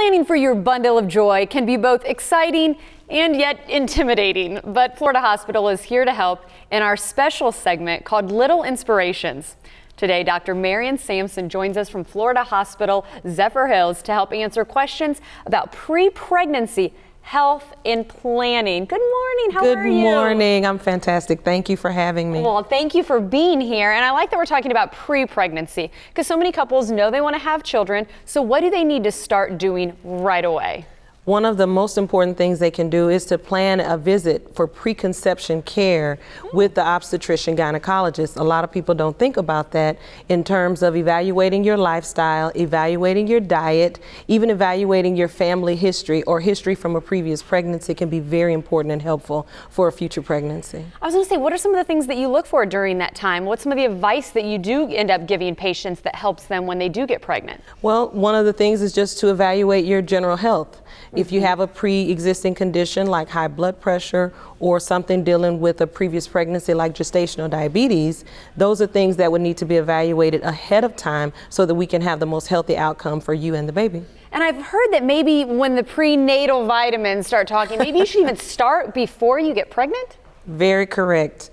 Planning for your bundle of joy can be both exciting and yet intimidating, but Florida Hospital is here to help in our special segment called Little Inspirations. Today, Dr. Marion Sampson joins us from Florida Hospital, Zephyr Hills, to help answer questions about pre-pregnancy health and planning. Good morning. How are you? Good morning. I'm fantastic. Thank you for having me. Well, thank you for being here. And I like that we're talking about pre-pregnancy because so many couples know they want to have children. So what do they need to start doing right away? One of the most important things they can do is to plan a visit for preconception care with the obstetrician gynecologist. A lot of people don't think about that in terms of evaluating your lifestyle, evaluating your diet, even evaluating your family history or history from a previous pregnancy can be very important and helpful for a future pregnancy. I was going to say, what are some of the things that you look for during that time? What's some of the advice that you do end up giving patients that helps them when they do get pregnant? Well, one of the things is just to evaluate your general health. If you have a pre-existing condition like high blood pressure or something dealing with a previous pregnancy like gestational diabetes, those are things that would need to be evaluated ahead of time so that we can have the most healthy outcome for you and the baby. And I've heard that maybe when the prenatal vitamins start talking, maybe you should even start before you get pregnant? Very correct.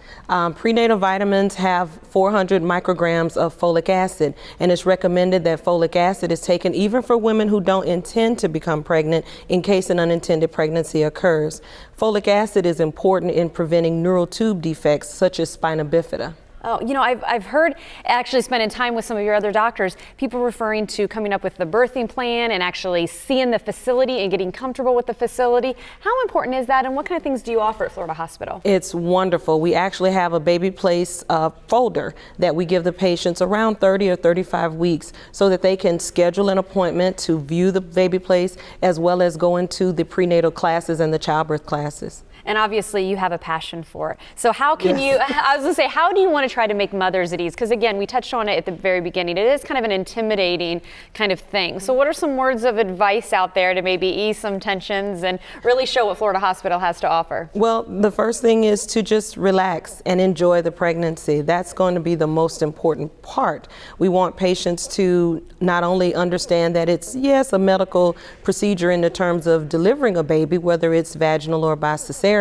Prenatal vitamins have 400 micrograms of folic acid, and it's recommended that folic acid is taken even for women who don't intend to become pregnant in case an unintended pregnancy occurs. Folic acid is important in preventing neural tube defects such as spina bifida. Oh, you know, I've heard, actually spending time with some of your other doctors, people referring to coming up with the birthing plan and actually seeing the facility and getting comfortable with the facility. How important is that, and what kind of things do you offer at Florida Hospital? It's wonderful. We actually have a baby place folder that we give the patients around 30 or 35 weeks so that they can schedule an appointment to view the baby place as well as go into the prenatal classes and the childbirth classes. And obviously you have a passion for it. So how can you, I was gonna say, how do you want to try to make mothers at ease? Because again, we touched on it at the very beginning. It is kind of an intimidating kind of thing. So what are some words of advice out there to maybe ease some tensions and really show what Florida Hospital has to offer? Well, the first thing is to just relax and enjoy the pregnancy. That's going to be the most important part. We want patients to not only understand that it's, yes, a medical procedure in the terms of delivering a baby, whether it's vaginal or by cesarean,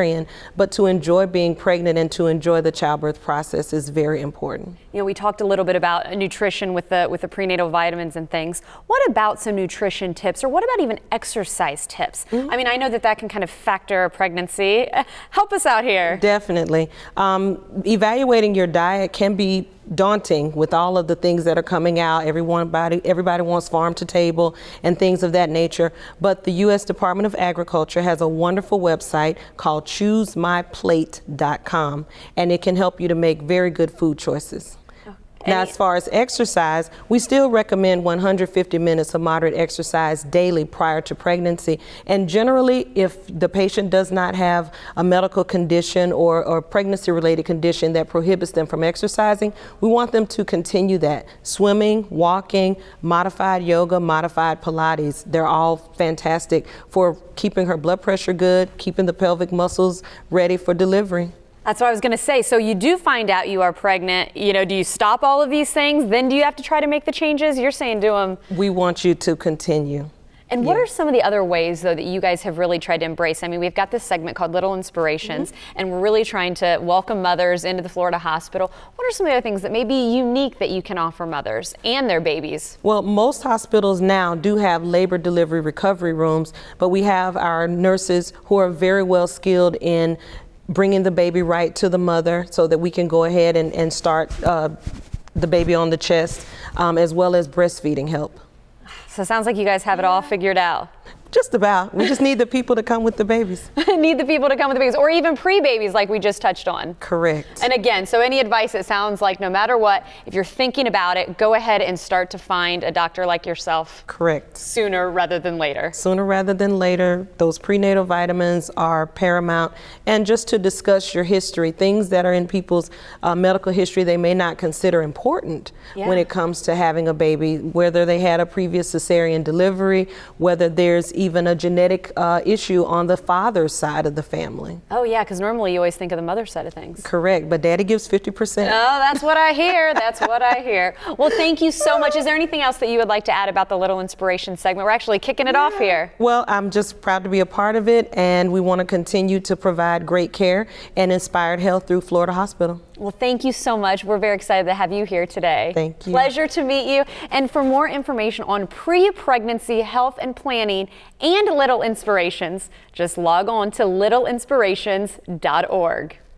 but to enjoy being pregnant and to enjoy the childbirth process is very important. You know, we talked a little bit about nutrition with the prenatal vitamins and things. What about some nutrition tips, or what about even exercise tips? I mean, I know that can kind of factor a pregnancy. Help us out here. Definitely. Evaluating your diet can be daunting with all of the things that are coming out. Everybody wants farm to table and things of that nature. But the U.S. Department of Agriculture has a wonderful website called ChooseMyPlate.com, and it can help you to make very good food choices. Now, as far as exercise, we still recommend 150 minutes of moderate exercise daily prior to pregnancy. And generally, if the patient does not have a medical condition or pregnancy-related condition that prohibits them from exercising, we want them to continue that. Swimming, walking, modified yoga, modified Pilates, they're all fantastic for keeping her blood pressure good, keeping the pelvic muscles ready for delivery. That's what I was going to say. So you do find out you are pregnant. You know, do you stop all of these things? Then do you have to try to make the changes? You're saying do them. We want you to continue. And what are some of the other ways, though, that you guys have really tried to embrace? I mean, we've got this segment called Little Inspirations, and we're really trying to welcome mothers into the Florida Hospital. What are some of the other things that may be unique that you can offer mothers and their babies? Well, most hospitals now do have labor delivery recovery rooms, but we have our nurses who are very well skilled in bringing the baby right to the mother so that we can go ahead and start the baby on the chest, as well as breastfeeding help. So it sounds like you guys have it all figured out. Just about. We just need the people to come with the babies. Need the people to come with the babies, or even pre-babies like we just touched on. Correct. And again, so any advice, it sounds like no matter what, if you're thinking about it, go ahead and start to find a doctor like yourself. Correct. Sooner rather than later. Sooner rather than later. Those prenatal vitamins are paramount. And just to discuss your history, things that are in people's medical history they may not consider important when it comes to having a baby, whether they had a previous cesarean delivery, whether there's even a genetic issue on the father's side of the family. Oh yeah, because normally you always think of the mother's side of things. Correct, but daddy gives 50%. Oh, that's what I hear. That's what I hear. Well, thank you so much. Is there anything else that you would like to add about the Little Inspiration segment? We're actually kicking it off here. Well, I'm just proud to be a part of it, and we want to continue to provide great care and inspired health through Florida Hospital. Well, thank you so much. We're very excited to have you here today. Thank you. Pleasure to meet you. And for more information on pre-pregnancy health and planning and Little Inspirations, just log on to littleinspirations.org.